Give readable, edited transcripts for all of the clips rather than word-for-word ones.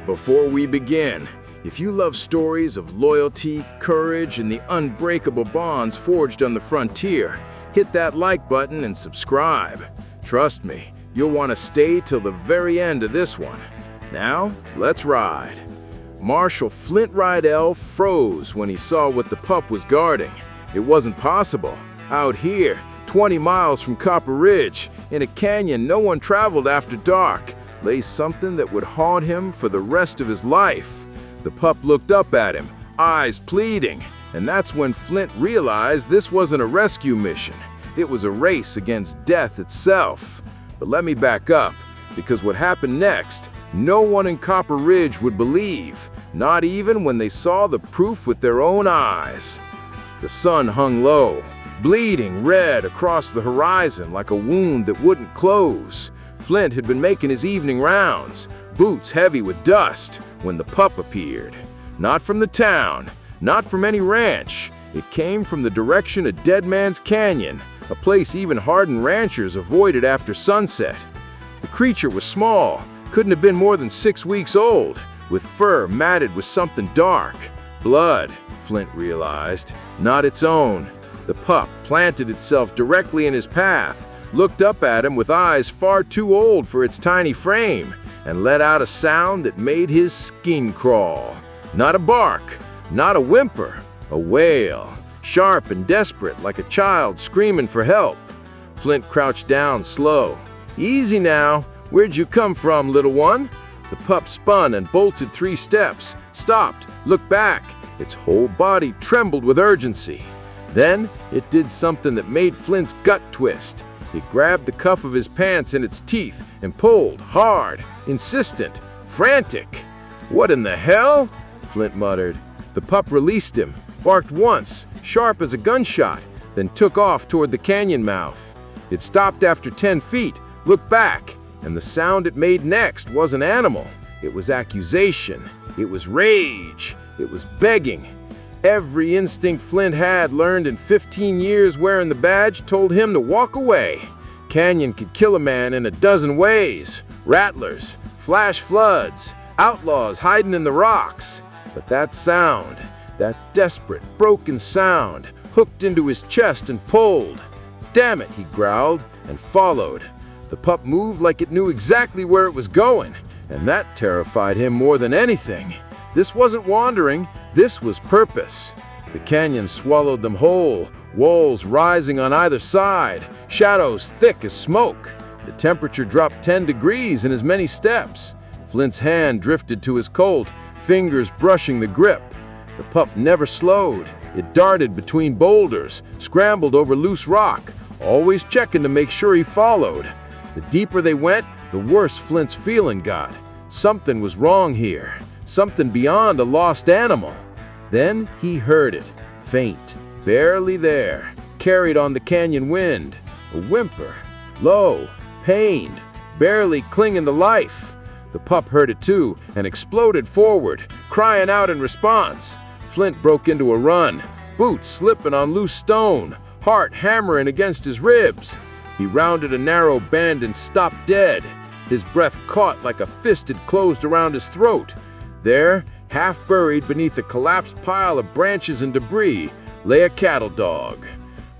Before we begin, if you love stories of loyalty, courage, and the unbreakable bonds forged on the frontier, hit that like button and subscribe. Trust me, you'll want to stay till the very end of this one. Now, let's ride. Marshal Flint Rydell froze when he saw what the pup was guarding. It wasn't possible. Out here, 20 miles from Copper Ridge, in a canyon no one traveled after dark, lay something that would haunt him for the rest of his life. The pup looked up at him, eyes pleading, and that's when Flint realized this wasn't a rescue mission. It was a race against death itself. But let me back up, because what happened next, no one in Copper Ridge would believe, not even when they saw the proof with their own eyes. The sun hung low, bleeding red across the horizon like a wound that wouldn't close. Flint had been making his evening rounds, boots heavy with dust, when the pup appeared. Not from the town, not from any ranch. It came from the direction of Dead Man's Canyon, a place even hardened ranchers avoided after sunset. The creature was small, couldn't have been more than 6 weeks old, with fur matted with something dark. Blood, Flint realized, not its own. The pup planted itself directly in his path, looked up at him with eyes far too old for its tiny frame, and let out a sound that made his skin crawl. Not a bark, not a whimper, a wail, sharp and desperate like a child screaming for help. Flint crouched down slow. "Easy now, where'd you come from, little one?" The pup spun and bolted 3 steps, stopped, looked back. Its whole body trembled with urgency. Then it did something that made Flint's gut twist. It grabbed the cuff of his pants in its teeth and pulled, hard, insistent, frantic. "What in the hell?" Flint muttered. The pup released him, barked once, sharp as a gunshot, then took off toward the canyon mouth. It stopped after 10 feet, looked back, and the sound it made next wasn't animal. It was accusation. It was rage. It was begging. Every instinct Flint had learned in 15 years wearing the badge told him to walk away. Canyon could kill a man in a dozen ways. Rattlers, flash floods, outlaws hiding in the rocks. But that sound, that desperate, broken sound, hooked into his chest and pulled. "Damn it," he growled, and followed. The pup moved like it knew exactly where it was going, and that terrified him more than anything. This wasn't wandering, this was purpose. The canyon swallowed them whole, walls rising on either side, shadows thick as smoke. The temperature dropped 10 degrees in as many steps. Flint's hand drifted to his Colt, fingers brushing the grip. The pup never slowed. It darted between boulders, scrambled over loose rock, always checking to make sure he followed. The deeper they went, the worse Flint's feeling got. Something was wrong here. Something beyond a lost animal. Then he heard it, faint, barely there, carried on the canyon wind. A whimper, low, pained, barely clinging to life. The pup heard it too and exploded forward, crying out in response. Flint broke into a run, boots slipping on loose stone, heart hammering against his ribs. He rounded a narrow bend and stopped dead. His breath caught like a fist had closed around his throat. There, half buried beneath a collapsed pile of branches and debris, lay a cattle dog.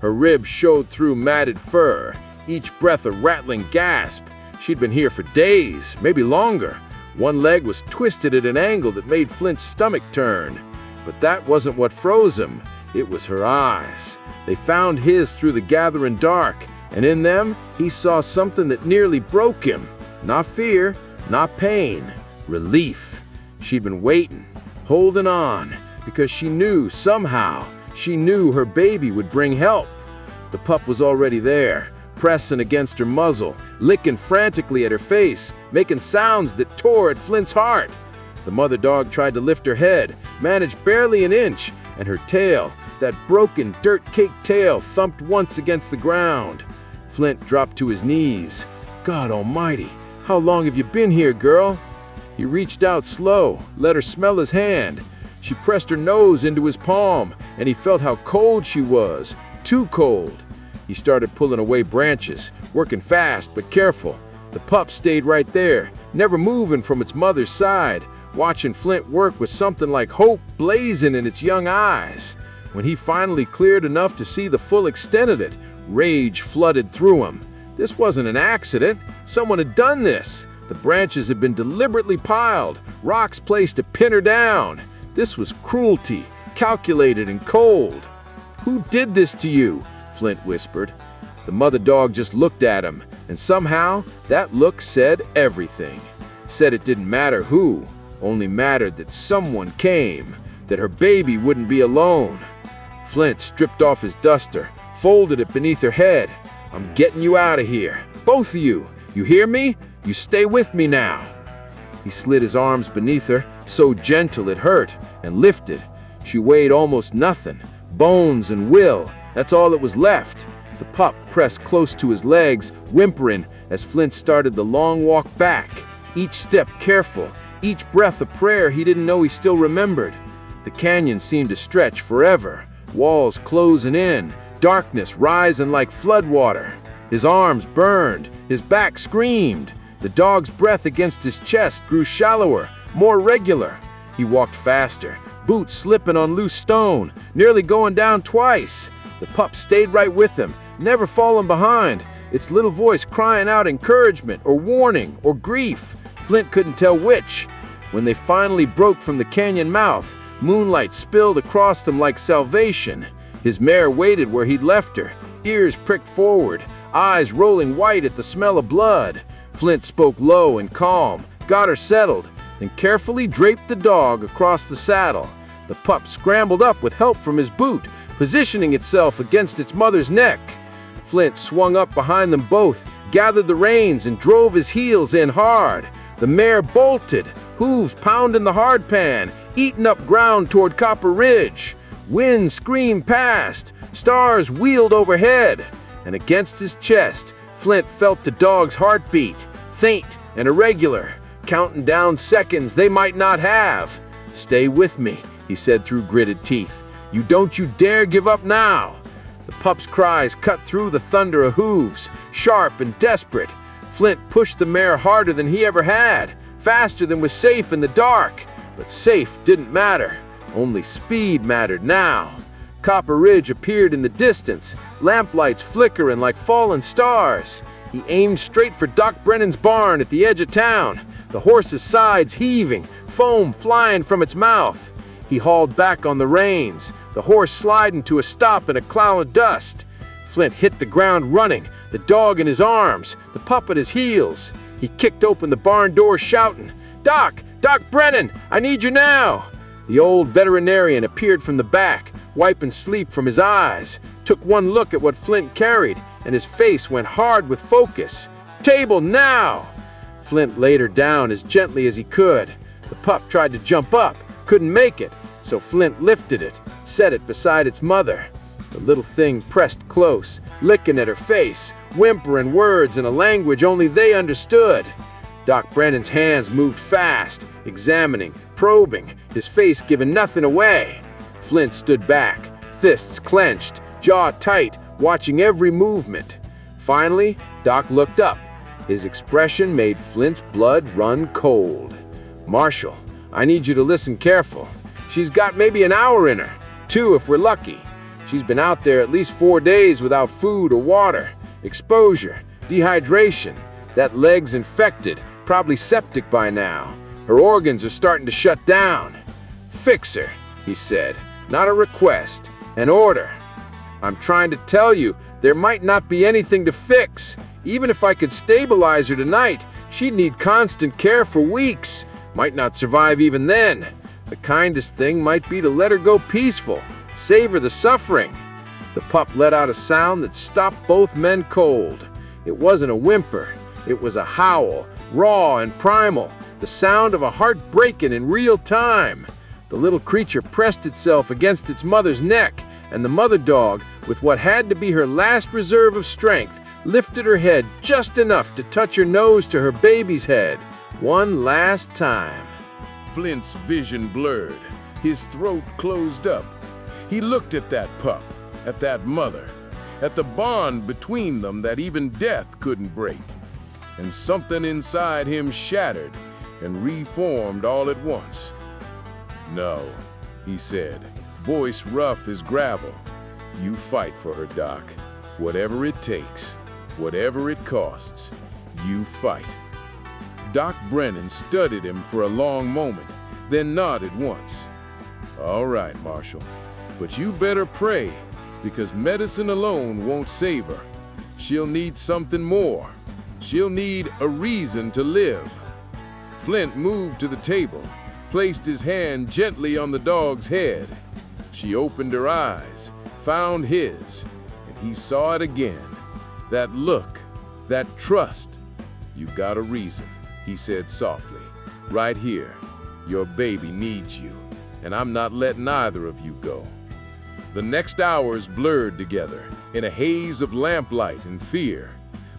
Her ribs showed through matted fur, each breath a rattling gasp. She'd been here for days, maybe longer. One leg was twisted at an angle that made Flint's stomach turn. But that wasn't what froze him. It was her eyes. They found his through the gathering dark, and in them he saw something that nearly broke him. Not fear, not pain, relief. She'd been waiting, holding on, because she knew somehow, she knew her baby would bring help. The pup was already there, pressing against her muzzle, licking frantically at her face, making sounds that tore at Flint's heart. The mother dog tried to lift her head, managed barely an inch, and her tail, that broken, dirt-caked tail, thumped once against the ground. Flint dropped to his knees. "God almighty, how long have you been here, girl?" He reached out slow, let her smell his hand. She pressed her nose into his palm, and he felt how cold she was, too cold. He started pulling away branches, working fast but careful. The pup stayed right there, never moving from its mother's side, watching Flint work with something like hope blazing in its young eyes. When he finally cleared enough to see the full extent of it, rage flooded through him. This wasn't an accident. Someone had done this. The branches had been deliberately piled, rocks placed to pin her down. This was cruelty, calculated and cold. "Who did this to you?" Flint whispered. The mother dog just looked at him, and somehow that look said everything. Said it didn't matter who, only mattered that someone came, that her baby wouldn't be alone. Flint stripped off his duster, folded it beneath her head. "I'm getting you out of here. Both of you. You hear me? You stay with me now." He slid his arms beneath her, so gentle it hurt, and lifted. She weighed almost nothing. Bones and will, that's all that was left. The pup pressed close to his legs, whimpering as Flint started the long walk back. Each step careful, each breath a prayer he didn't know he still remembered. The canyon seemed to stretch forever, walls closing in, darkness rising like floodwater. His arms burned, his back screamed. The dog's breath against his chest grew shallower, more regular. He walked faster, boots slipping on loose stone, nearly going down twice. The pup stayed right with him, never falling behind, its little voice crying out encouragement or warning or grief. Flint couldn't tell which. When they finally broke from the canyon mouth, moonlight spilled across them like salvation. His mare waited where he'd left her, ears pricked forward, eyes rolling white at the smell of blood. Flint spoke low and calm, got her settled, then carefully draped the dog across the saddle. The pup scrambled up with help from his boot, positioning itself against its mother's neck. Flint swung up behind them both, gathered the reins, and drove his heels in hard. The mare bolted, hooves pounding the hardpan, eating up ground toward Copper Ridge. Wind screamed past, stars wheeled overhead, and against his chest, Flint felt the dog's heartbeat, faint and irregular, counting down seconds they might not have. "Stay with me," he said through gritted teeth. Don't you dare give up now." The pup's cries cut through the thunder of hooves, sharp and desperate. Flint pushed the mare harder than he ever had, faster than was safe in the dark. But safe didn't matter. Only speed mattered now. Copper Ridge appeared in the distance, lamplights flickering like fallen stars. He aimed straight for Doc Brennan's barn at the edge of town, the horse's sides heaving, foam flying from its mouth. He hauled back on the reins, the horse sliding to a stop in a cloud of dust. Flint hit the ground running, the dog in his arms, the pup at his heels. He kicked open the barn door shouting, Doc Brennan, I need you now!" The old veterinarian appeared from the back, wiping sleep from his eyes, took one look at what Flint carried, and his face went hard with focus. "Table now!" Flint laid her down as gently as he could. The pup tried to jump up, couldn't make it, so Flint lifted it, set it beside its mother. The little thing pressed close, licking at her face, whimpering words in a language only they understood. Doc Brennan's hands moved fast, examining, probing, his face giving nothing away. Flint stood back, fists clenched, jaw tight, watching every movement. Finally, Doc looked up. His expression made Flint's blood run cold. "Marshal, I need you to listen careful. She's got maybe an hour in her, 2 if we're lucky. She's been out there at least 4 days without food or water. Exposure, dehydration. That leg's infected, probably septic by now. Her organs are starting to shut down. Fix her," he said. "Not a request, an order. I'm trying to tell you, there might not be anything to fix. Even if I could stabilize her tonight, she'd need constant care for weeks. Might not survive even then. The kindest thing might be to let her go peaceful, save her the suffering." The pup let out a sound that stopped both men cold. It wasn't a whimper. It was a howl, raw and primal, the sound of a heart breaking in real time. The little creature pressed itself against its mother's neck, and the mother dog, with what had to be her last reserve of strength, lifted her head just enough to touch her nose to her baby's head, one last time. Flint's vision blurred, his throat closed up. He looked at that pup, at that mother, at the bond between them that even death couldn't break. And something inside him shattered. and reformed all at once. "No," he said, voice rough as gravel. "You fight for her, Doc. Whatever it takes, whatever it costs, you fight." Doc Brennan studied him for a long moment, then nodded once. "All right, Marshal, but you better pray, because medicine alone won't save her. She'll need something more. She'll need a reason to live." Flint moved to the table, placed his hand gently on the dog's head. She opened her eyes, found his, and he saw it again. That look, that trust. "You got a reason," he said softly. "Right here. Your baby needs you, and I'm not letting either of you go." The next hours blurred together in a haze of lamplight and fear.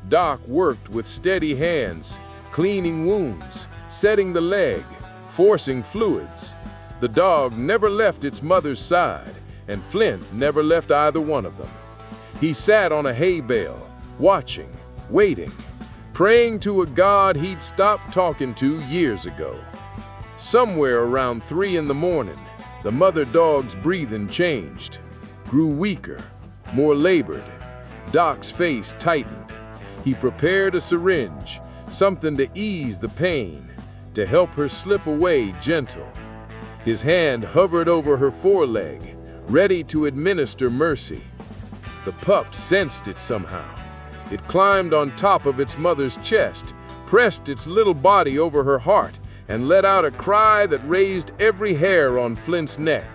Doc worked with steady hands, cleaning wounds, setting the leg, forcing fluids. The dog never left its mother's side, and Flint never left either one of them. He sat on a hay bale, watching, waiting, praying to a God he'd stopped talking to years ago. Somewhere around 3 in the morning, the mother dog's breathing changed, grew weaker, more labored. Doc's face tightened. He prepared a syringe, something to ease the pain, to help her slip away gentle. His hand hovered over her foreleg, ready to administer mercy. The pup sensed it somehow. It climbed on top of its mother's chest, pressed its little body over her heart, and let out a cry that raised every hair on Flint's neck.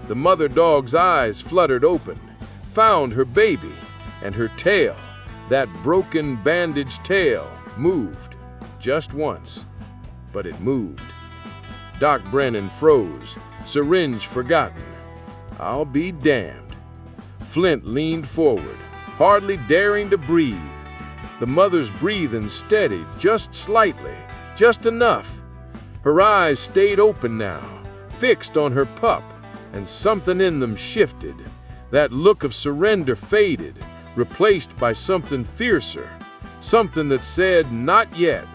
The mother dog's eyes fluttered open, found her baby, and her tail, that broken bandaged tail, moved. Just once, but it moved. Doc Brennan froze, syringe forgotten. "I'll be damned." Flint leaned forward, hardly daring to breathe. The mother's breathing steadied just slightly, just enough. Her eyes stayed open now, fixed on her pup, and something in them shifted. That look of surrender faded, replaced by something fiercer, something that said, "Not yet,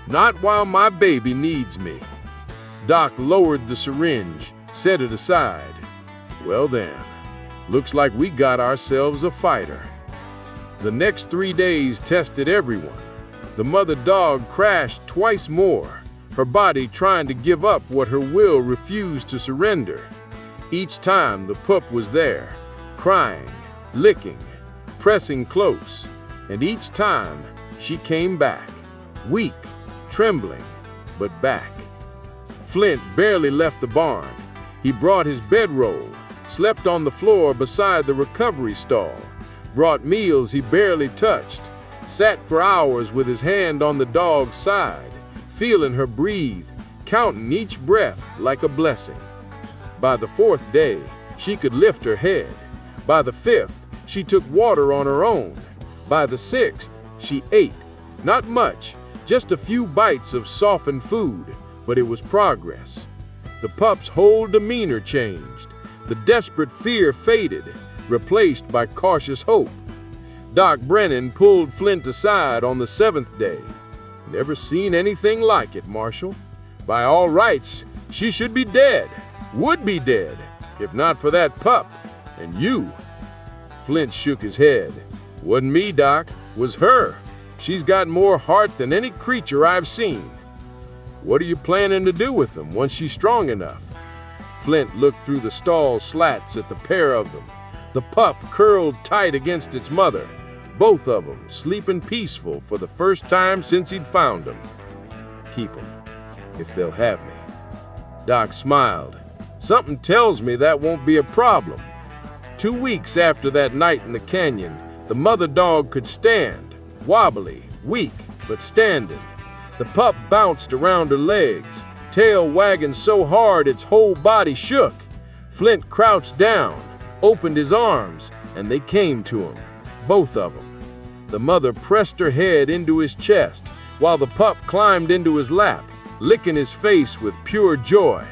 not while my baby needs me." Doc lowered the syringe, set it aside. "Well then, looks like we got ourselves a fighter." The next 3 days tested everyone. The mother dog crashed twice more, her body trying to give up what her will refused to surrender. Each time the pup was there, crying, licking, pressing close, and each time she came back, weak, trembling, but back. Flint barely left the barn. He brought his bedroll, slept on the floor beside the recovery stall, brought meals he barely touched, sat for hours with his hand on the dog's side, feeling her breathe, counting each breath like a blessing. By the 4th day, she could lift her head. By the 5th, she took water on her own. By the 6th, she ate. Not much, just a few bites of softened food, but it was progress. The pup's whole demeanor changed. The desperate fear faded, replaced by cautious hope. Doc Brennan pulled Flint aside on the 7th day. "Never seen anything like it, Marshal. By all rights, she should be dead, would be dead, if not for that pup, and you." Flint shook his head. "Wasn't me, Doc, was her. She's got more heart than any creature I've seen." "What are you planning to do with them once she's strong enough?" Flint looked through the stall slats at the pair of them. The pup curled tight against its mother, both of them sleeping peaceful for the first time since he'd found them. "Keep them, if they'll have me." Doc smiled. "Something tells me that won't be a problem." 2 weeks after that night in the canyon, the mother dog could stand, wobbly, weak, but standing. The pup bounced around her legs, tail wagging so hard its whole body shook. Flint crouched down, opened his arms, and they came to him, both of them. The mother pressed her head into his chest, while the pup climbed into his lap, licking his face with pure joy.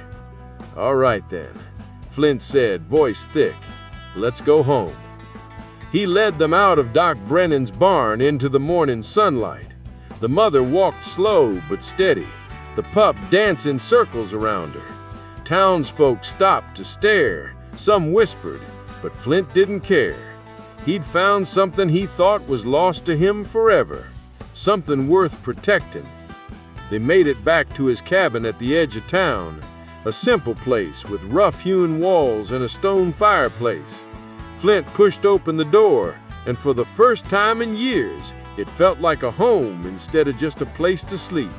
"All right then," Flint said, voice thick. "Let's go home." He led them out of Doc Brennan's barn into the morning sunlight. The mother walked slow but steady. The pup danced in circles around her. Townsfolk stopped to stare. Some whispered, but Flint didn't care. He'd found something he thought was lost to him forever, something worth protecting. They made it back to his cabin at the edge of town, a simple place with rough-hewn walls and a stone fireplace. Flint pushed open the door, and for the first time in years, it felt like a home instead of just a place to sleep.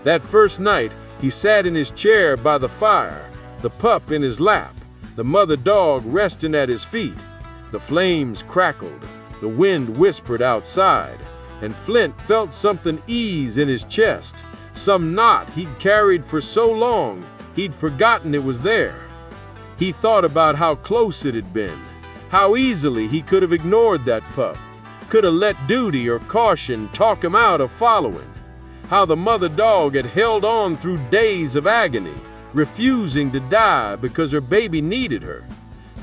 That first night, he sat in his chair by the fire, the pup in his lap, the mother dog resting at his feet. The flames crackled, the wind whispered outside, and Flint felt something ease in his chest, some knot he'd carried for so long he'd forgotten it was there. He thought about how close it had been, how easily he could have ignored that pup, could have let duty or caution talk him out of following, how the mother dog had held on through days of agony, refusing to die because her baby needed her,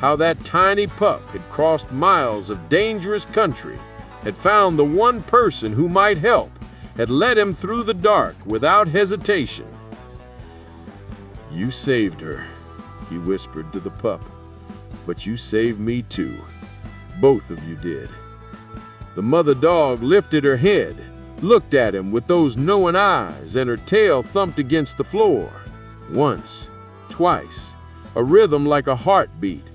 how that tiny pup had crossed miles of dangerous country, had found the one person who might help, had led him through the dark without hesitation. "You saved her," he whispered to the pup, "but you saved me too. Both of you did." The mother dog lifted her head, looked at him with those knowing eyes, and her tail thumped against the floor. Once, twice, a rhythm like a heartbeat.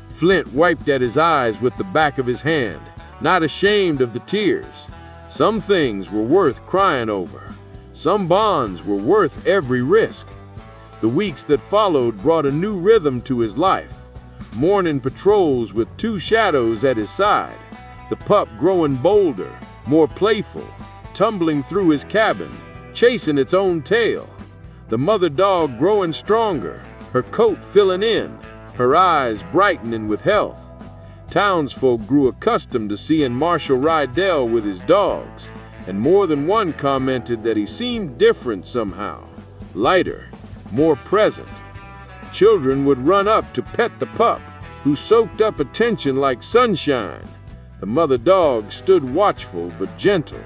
Flint wiped at his eyes with the back of his hand, not ashamed of the tears. Some things were worth crying over. Some bonds were worth every risk. The weeks that followed brought a new rhythm to his life. Morning patrols with two shadows at his side. The pup growing bolder, more playful, tumbling through his cabin, chasing its own tail. The mother dog growing stronger, her coat filling in, her eyes brightening with health. Townsfolk grew accustomed to seeing Marshal Rydell with his dogs, and more than one commented that he seemed different somehow, lighter, more present. Children would run up to pet the pup, who soaked up attention like sunshine. The mother dog stood watchful but gentle,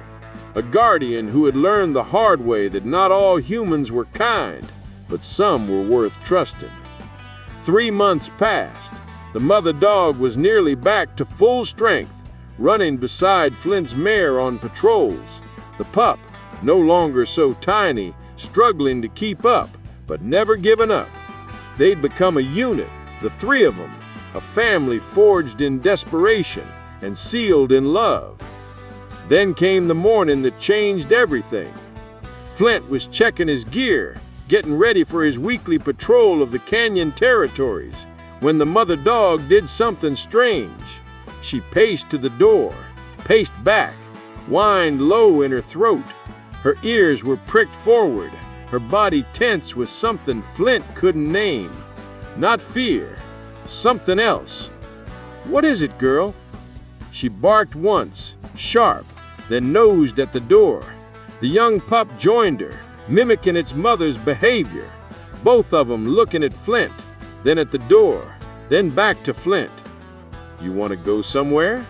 a guardian who had learned the hard way that not all humans were kind, but some were worth trusting. 3 months passed. The mother dog was nearly back to full strength, running beside Flint's mare on patrols. The pup, no longer so tiny, struggling to keep up, but never giving up. They'd become a unit, the three of them, a family forged in desperation and sealed in love. Then came the morning that changed everything. Flint was checking his gear, getting ready for his weekly patrol of the canyon territories, when the mother dog did something strange. She paced to the door, paced back, whined low in her throat. Her ears were pricked forward, her body tense with something Flint couldn't name. Not fear, something else. "What is it, girl?" She barked once, sharp, then nosed at the door. The young pup joined her, mimicking its mother's behavior, both of them looking at Flint, then at the door, then back to Flint. "You want to go somewhere?"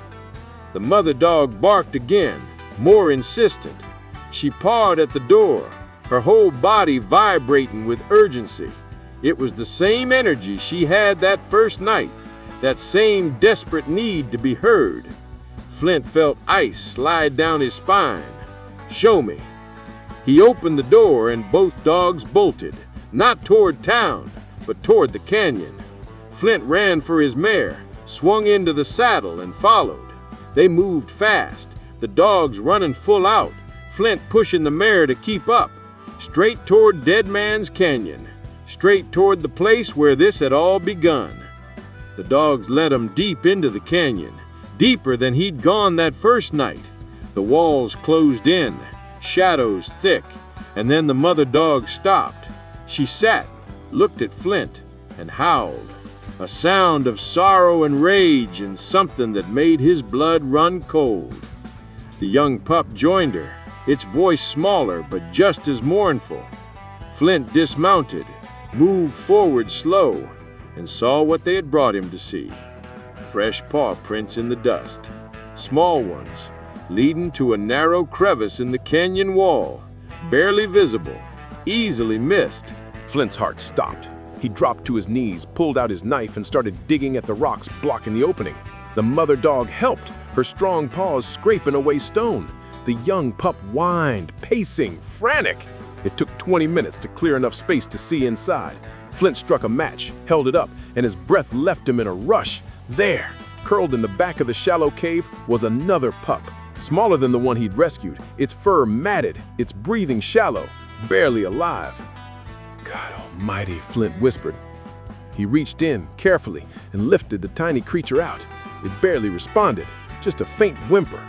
The mother dog barked again, more insistent. She pawed at the door, her whole body vibrating with urgency. It was the same energy she had that first night, that same desperate need to be heard. Flint felt ice slide down his spine. "Show me." He opened the door and both dogs bolted, not toward town, but toward the canyon. Flint ran for his mare, swung into the saddle and followed. They moved fast, the dogs running full out, Flint pushing the mare to keep up, straight toward Dead Man's Canyon, straight toward the place where this had all begun. The dogs led him deep into the canyon, deeper than he'd gone that first night. The walls closed in, shadows thick, and then the mother dog stopped. She sat, looked at Flint, and howled, a sound of sorrow and rage and something that made his blood run cold. The young pup joined her, its voice smaller but just as mournful. Flint dismounted, moved forward slow, and saw what they had brought him to see. Fresh paw prints in the dust, small ones, leading to a narrow crevice in the canyon wall, barely visible. easily missed. Flint's heart stopped. He dropped to his knees, pulled out his knife, and started digging at the rocks blocking the opening. The mother dog helped, her strong paws scraping away stone. The young pup whined, pacing, frantic. It took 20 minutes to clear enough space to see inside. Flint struck a match, held it up, and his breath left him in a rush. There, curled in the back of the shallow cave, was another pup, smaller than the one he'd rescued, its fur matted, its breathing shallow, barely alive. God almighty, Flint whispered. He reached in carefully and lifted the tiny creature out. It barely responded, just a faint whimper.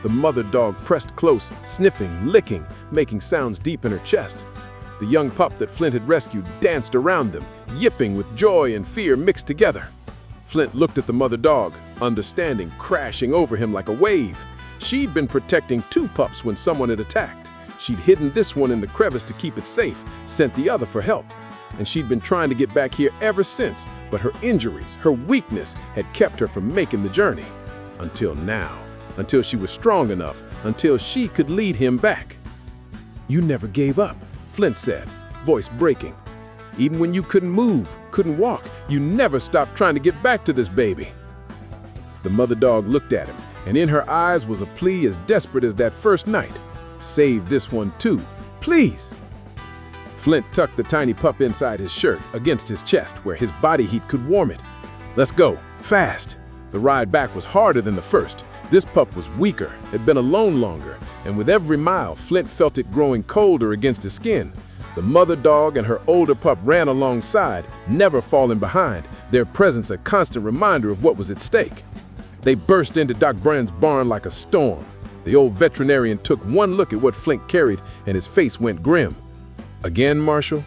The mother dog pressed close, sniffing, licking, making sounds deep in her chest. The young pup that Flint had rescued danced around them, yipping with joy and fear mixed together. Flint looked at the mother dog, understanding crashing over him like a wave. She'd been protecting two pups when someone had attacked. She'd hidden this one in the crevice to keep it safe, sent the other for help. And she'd been trying to get back here ever since, but her injuries, her weakness, had kept her from making the journey. Until now. Until she was strong enough, until she could lead him back. "You never gave up," Flint said, voice breaking. "Even when you couldn't move, couldn't walk, you never stopped trying to get back to this baby." The mother dog looked at him, and in her eyes was a plea as desperate as that first night. "Save this one too, please." Flint tucked the tiny pup inside his shirt, against his chest, where his body heat could warm it. "Let's go, fast." The ride back was harder than the first. This pup was weaker, had been alone longer, and with every mile, Flint felt it growing colder against his skin. The mother dog and her older pup ran alongside, never falling behind, their presence a constant reminder of what was at stake. They burst into Doc Brennan's barn like a storm. The old veterinarian took one look at what Flint carried, and his face went grim. "Again, Marshal?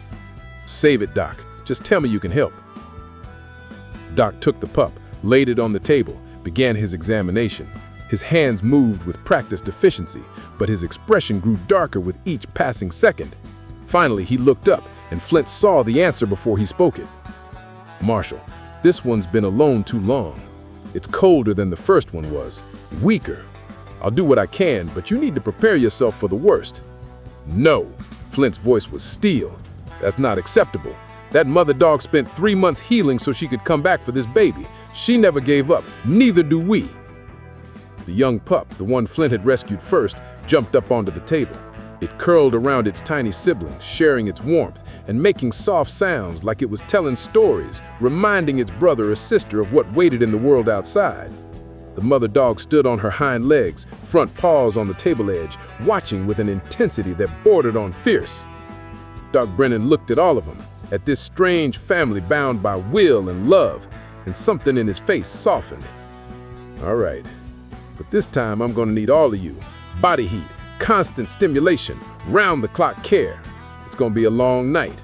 Save it, Doc. Just tell me you can help." Doc took the pup, laid it on the table, began his examination. His hands moved with practiced efficiency, but his expression grew darker with each passing second. Finally, he looked up, and Flint saw the answer before he spoke it. "Marshal, this one's been alone too long. It's colder than the first one was, weaker. I'll do what I can, but you need to prepare yourself for the worst." "No," Flint's voice was steel. "That's not acceptable. That mother dog spent 3 months healing so she could come back for this baby. She never gave up, neither do we." The young pup, the one Flint had rescued first, jumped up onto the table. It curled around its tiny sibling, sharing its warmth and making soft sounds like it was telling stories, reminding its brother or sister of what waited in the world outside. The mother dog stood on her hind legs, front paws on the table edge, watching with an intensity that bordered on fierce. Doc Brennan looked at all of them, at this strange family bound by will and love, and something in his face softened. "All right, but this time I'm going to need all of you. Body heat, constant stimulation, round-the-clock care. It's going to be a long night."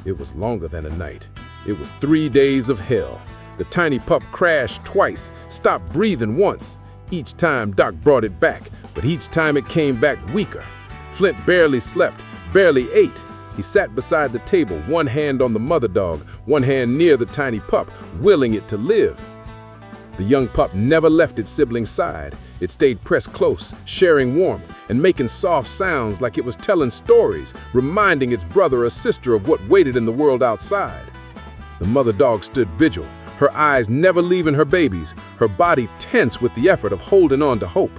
It was longer than a night. It was 3 days of hell. The tiny pup crashed twice, stopped breathing once. Each time Doc brought it back, but each time it came back weaker. Flint barely slept, barely ate. He sat beside the table, one hand on the mother dog, one hand near the tiny pup, willing it to live. The young pup never left its sibling's side. It stayed pressed close, sharing warmth and making soft sounds like it was telling stories, reminding its brother or sister of what waited in the world outside. The mother dog stood vigil, her eyes never leaving her babies, her body tense with the effort of holding on to hope.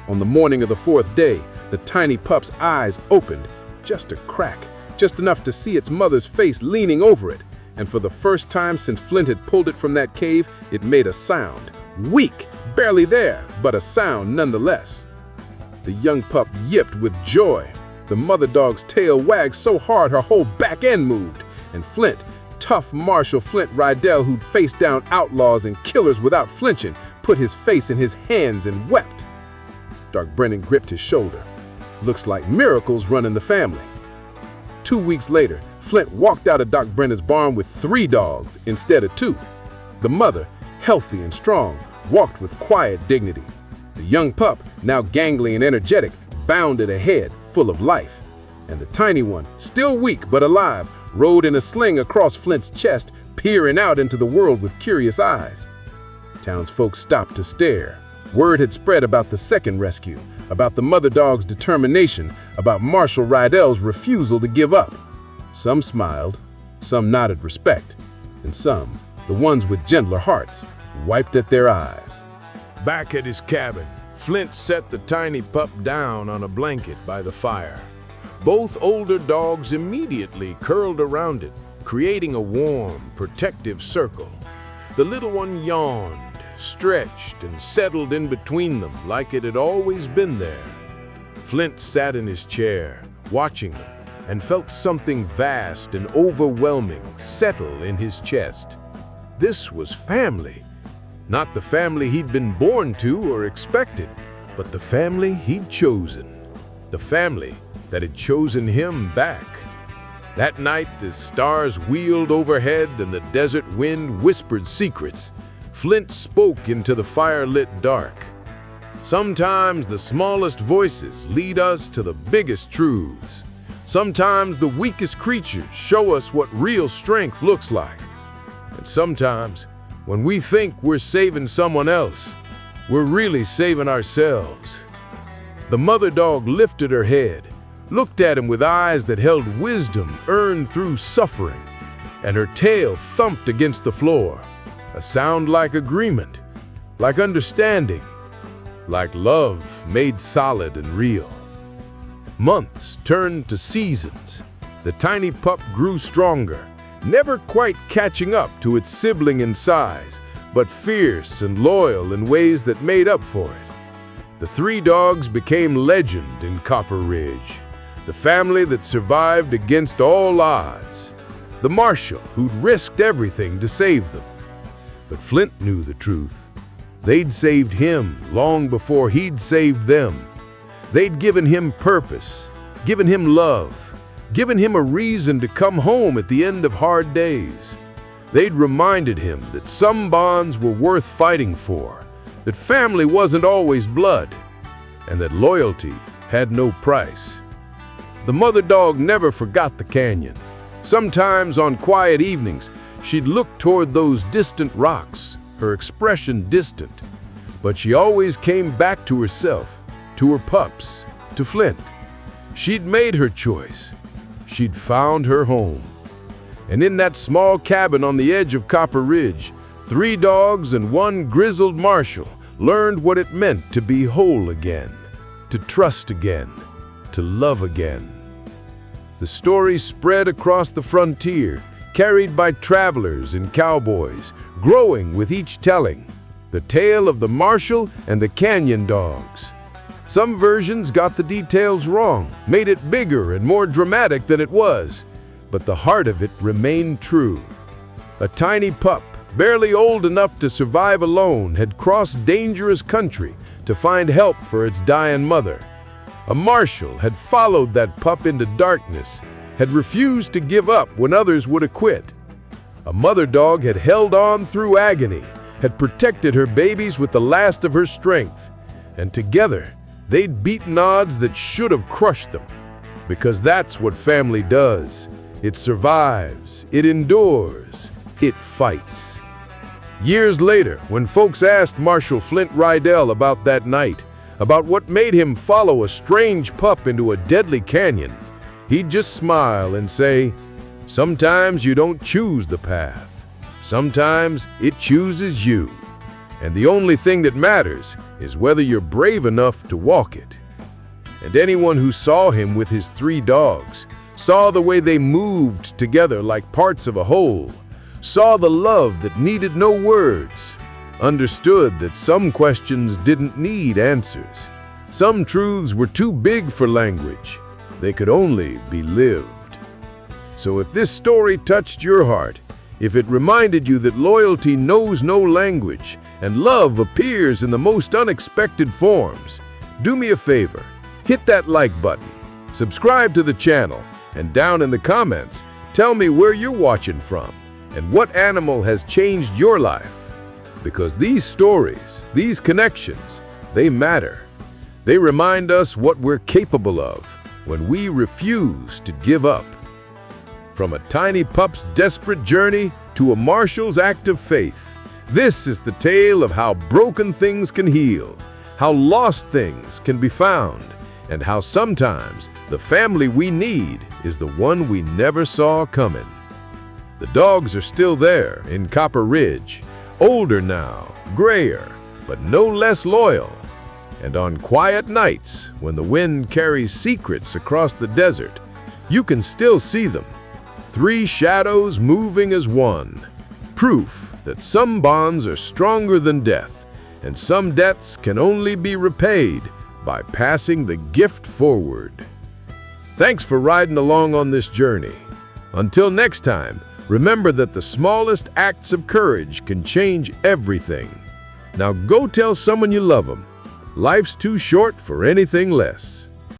On the morning of the 4th day, the tiny pup's eyes opened, just a crack, just enough to see its mother's face leaning over it. And for the first time since Flint had pulled it from that cave, it made a sound. Weak, barely there, but a sound nonetheless. The young pup yipped with joy. The mother dog's tail wagged so hard her whole back end moved. And Flint, tough Marshal Flint Rydell, who'd faced down outlaws and killers without flinching, put his face in his hands and wept. Doc Brennan gripped his shoulder. "Looks like miracles run in the family." 2 weeks later, Flint walked out of Doc Brennan's barn with 3 dogs instead of 2. The mother, healthy and strong, walked with quiet dignity. The young pup, now gangly and energetic, bounded ahead, full of life. And the tiny one, still weak but alive, rode in a sling across Flint's chest, peering out into the world with curious eyes. Townsfolk stopped to stare. Word had spread about the second rescue. about the mother dog's determination, about Marshal Rydell's refusal to give up. Some smiled, some nodded respect, and some, the ones with gentler hearts, wiped at their eyes. Back at his cabin, Flint set the tiny pup down on a blanket by the fire. Both older dogs immediately curled around it, creating a warm, protective circle. The little one yawned, stretched, and settled in between them like it had always been there. Flint sat in his chair, watching them, and felt something vast and overwhelming settle in his chest. This was family. Not the family he'd been born to or expected, but the family he'd chosen. The family that had chosen him back. That night, as stars wheeled overhead and the desert wind whispered secrets, Flint spoke into the fire-lit dark. Sometimes the smallest voices lead us to the biggest truths. Sometimes the weakest creatures show us what real strength looks like. And sometimes, when we think we're saving someone else, we're really saving ourselves. The mother dog lifted her head, looked at him with eyes that held wisdom earned through suffering, and her tail thumped against the floor, a sound like agreement, like understanding, like love made solid and real. Months turned to seasons. The tiny pup grew stronger, never quite catching up to its sibling in size, but fierce and loyal in ways that made up for it. The three dogs became legend in Copper Ridge, the family that survived against all odds, the Marshal who'd risked everything to save them. But Flint knew the truth. They'd saved him long before he'd saved them. They'd given him purpose, given him love, given him a reason to come home at the end of hard days. They'd reminded him that some bonds were worth fighting for, that family wasn't always blood, and that loyalty had no price. The mother dog never forgot the canyon. Sometimes on quiet evenings, she'd look toward those distant rocks, her expression distant. But she always came back to herself, to her pups, to Flint. She'd made her choice. She'd found her home. And in that small cabin on the edge of Copper Ridge, 3 dogs and 1 grizzled marshal learned what it meant to be whole again, to trust again, to love again. The story spread across the frontier, carried by travelers and cowboys, growing with each telling. The tale of the Marshal and the Canyon Dogs. Some versions got the details wrong, made it bigger and more dramatic than it was, but the heart of it remained true. A tiny pup, barely old enough to survive alone, had crossed dangerous country to find help for its dying mother. A marshal had followed that pup into darkness, had refused to give up when others would have quit. A mother dog had held on through agony, had protected her babies with the last of her strength, and together they'd beaten odds that should have crushed them. Because that's what family does. It survives, it endures, it fights. Years later, when folks asked Marshal Flint Rydell about that night, about what made him follow a strange pup into a deadly canyon, he'd just smile and say, "Sometimes you don't choose the path. Sometimes it chooses you. And the only thing that matters is whether you're brave enough to walk it." And anyone who saw him with his 3 dogs, saw the way they moved together like parts of a whole, saw the love that needed no words, understood that some questions didn't need answers. Some truths were too big for language. They could only be lived. So if this story touched your heart, if it reminded you that loyalty knows no language and love appears in the most unexpected forms, do me a favor, hit that like button, subscribe to the channel, and down in the comments, tell me where you're watching from and what animal has changed your life. Because these stories, these connections, they matter. They remind us what we're capable of when we refuse to give up. From a tiny pup's desperate journey to a marshal's act of faith, this is the tale of how broken things can heal, how lost things can be found, and how sometimes the family we need is the one we never saw coming. The dogs are still there in Copper Ridge, older now, grayer, but no less loyal. And on quiet nights, when the wind carries secrets across the desert, you can still see them, 3 shadows moving as one, proof that some bonds are stronger than death, and some debts can only be repaid by passing the gift forward. Thanks for riding along on this journey. Until next time, remember that the smallest acts of courage can change everything. Now go tell someone you love them. Life's too short for anything less.